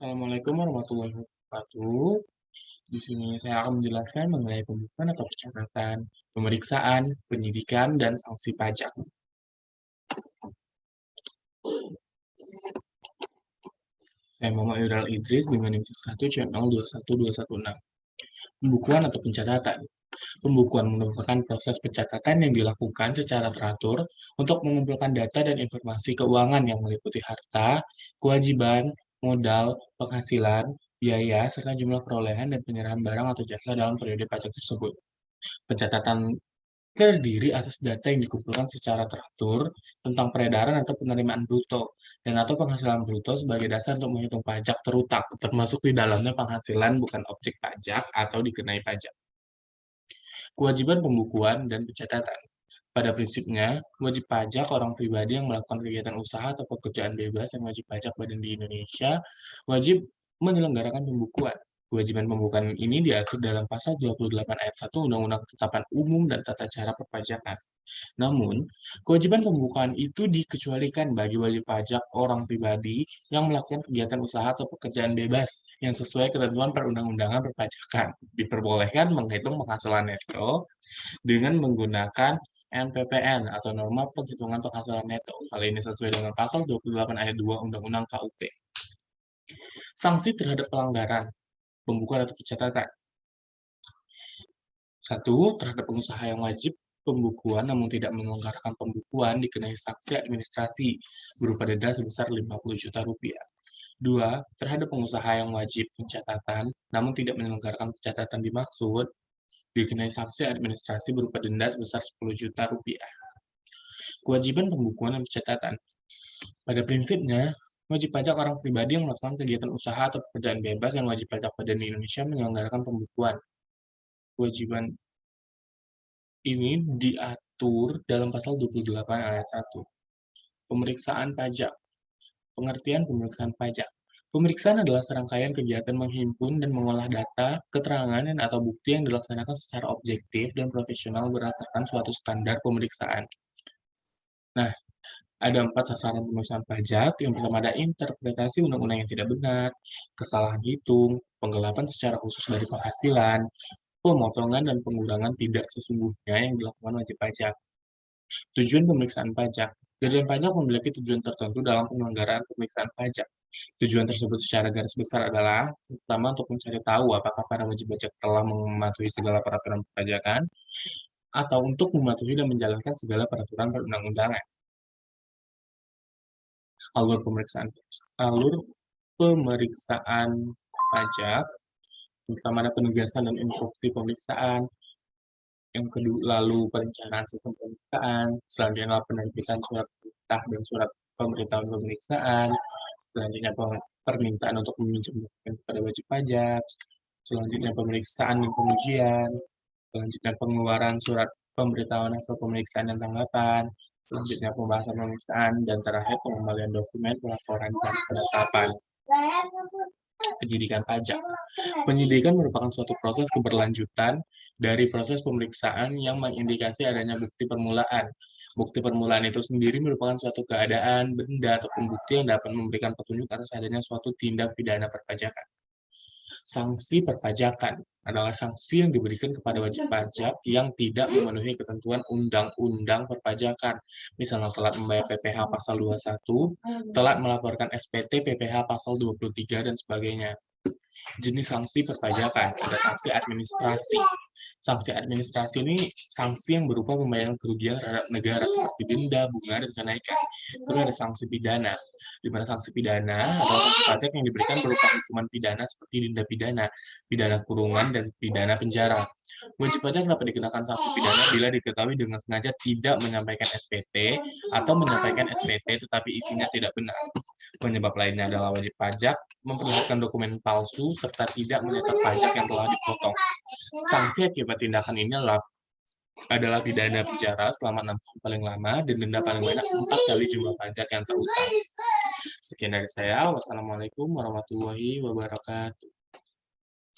Assalamualaikum warahmatullahi wabarakatuh. Di sini saya akan menjelaskan mengenai pembukuan atau pencatatan, pemeriksaan, penyidikan, dan sanksi pajak. Saya Muhammad Yudal Idris dengan NIM 1C021216. Pembukuan atau pencatatan. Pembukuan merupakan proses pencatatan yang dilakukan secara teratur untuk mengumpulkan data dan informasi keuangan yang meliputi harta, kewajiban, modal, penghasilan, biaya, serta jumlah perolehan dan penyerahan barang atau jasa dalam periode pajak tersebut. Pencatatan terdiri atas data yang dikumpulkan secara teratur tentang peredaran atau penerimaan bruto dan atau penghasilan bruto sebagai dasar untuk menghitung pajak terutang, termasuk di dalamnya penghasilan bukan objek pajak atau dikenai pajak. Kewajiban pembukuan dan pencatatan. Pada prinsipnya, wajib pajak orang pribadi yang melakukan kegiatan usaha atau pekerjaan bebas yang wajib pajak badan di Indonesia wajib menyelenggarakan pembukuan. Kewajiban pembukuan ini diatur dalam pasal 28 ayat 1 Undang-Undang Ketetapan Umum dan Tata Cara Perpajakan. Namun, kewajiban pembukuan itu dikecualikan bagi wajib pajak orang pribadi yang melakukan kegiatan usaha atau pekerjaan bebas yang sesuai ketentuan perundang-undangan perpajakan. Diperbolehkan menghitung penghasilan neto dengan menggunakan NPPN atau norma penghitungan penghasilan neto. Hal ini sesuai dengan pasal 28 ayat 2 Undang-Undang KUP. Sanksi terhadap pelanggaran pembukuan atau pencatatan. 1. Terhadap pengusaha yang wajib pembukuan namun tidak menyelenggarakan pembukuan dikenai sanksi administrasi berupa denda sebesar Rp50 juta. 2. Terhadap pengusaha yang wajib pencatatan namun tidak menyelenggarakan pencatatan dimaksud dikenai sanksi administrasi berupa denda sebesar Rp10 juta. Kewajiban pembukuan dan pencatatan. Pada prinsipnya, wajib pajak orang pribadi yang melakukan kegiatan usaha atau pekerjaan bebas yang wajib pajak badan di Indonesia menyelenggarakan pembukuan. Kewajiban ini diatur dalam pasal 28 ayat 1. Pemeriksaan pajak. Pengertian pemeriksaan pajak. Pemeriksaan adalah serangkaian kegiatan menghimpun dan mengolah data, keterangan, dan atau bukti yang dilaksanakan secara objektif dan profesional berdasarkan suatu standar pemeriksaan. Nah, ada 4 sasaran pemeriksaan pajak. Yang pertama ada interpretasi undang-undang yang tidak benar, kesalahan hitung, penggelapan secara khusus dari penghasilan, pemotongan dan pengurangan tidak sesungguhnya yang dilakukan wajib pajak. Tujuan pemeriksaan pajak. Dirjen Pajak memiliki tujuan tertentu dalam penyelenggaraan pemeriksaan pajak. Tujuan tersebut secara garis besar adalah, pertama untuk mencari tahu apakah para wajib pajak telah mematuhi segala peraturan perpajakan, atau untuk mematuhi dan menjalankan segala peraturan perundang-undangan. Alur pemeriksaan pajak, pertama ada penugasan dan instruksi pemeriksaan, yang kedua lalu perencanaan sistem pemeriksaan, selanjutnya penerbitan surat perintah dan surat pemberitahuan pemeriksaan, selanjutnya permintaan untuk meminjam dokumen kepada wajib pajak, selanjutnya pemeriksaan dan pengujian, selanjutnya pengeluaran surat pemberitahuan hasil pemeriksaan dan tanggapan, selanjutnya pembahasan pemeriksaan, dan terakhir pengembalian dokumen, pelaporan, dan penetapan. Penyidikan pajak. Penyidikan merupakan suatu proses keberlanjutan dari proses pemeriksaan yang mengindikasi adanya bukti permulaan. Bukti permulaan itu sendiri merupakan suatu keadaan, benda, ataupun bukti yang dapat memberikan petunjuk atas adanya suatu tindak pidana perpajakan. Sanksi perpajakan adalah sanksi yang diberikan kepada wajib pajak yang tidak memenuhi ketentuan undang-undang perpajakan. Misalnya telat membayar PPh pasal 21, telat melaporkan SPT PPh pasal 23, dan sebagainya. Jenis sanksi perpajakan, ada sanksi administrasi. Sanksi administrasi ini sanksi yang berupa pembayaran kerugian terhadap negara seperti denda, bunga, dan kenaikan. Terus ada sanksi pidana, di mana sanksi pidana adalah sanksi pajak yang diberikan berupa hukuman pidana seperti denda pidana, pidana kurungan, dan pidana penjara. Wajib pajak dapat dikenakan sanksi pidana bila diketahui dengan sengaja tidak menyampaikan SPT atau menyampaikan SPT tetapi isinya tidak benar. Penyebab lainnya adalah wajib pajak memperlihatkan dokumen palsu serta tidak menyetor pajak yang telah dipotong. Sanksi akibat tindakan ini adalah pidana penjara selama 6 tahun paling lama dan denda paling banyak 4 kali jumlah pajak yang terutang. Sekian dari saya. Wassalamualaikum warahmatullahi wabarakatuh.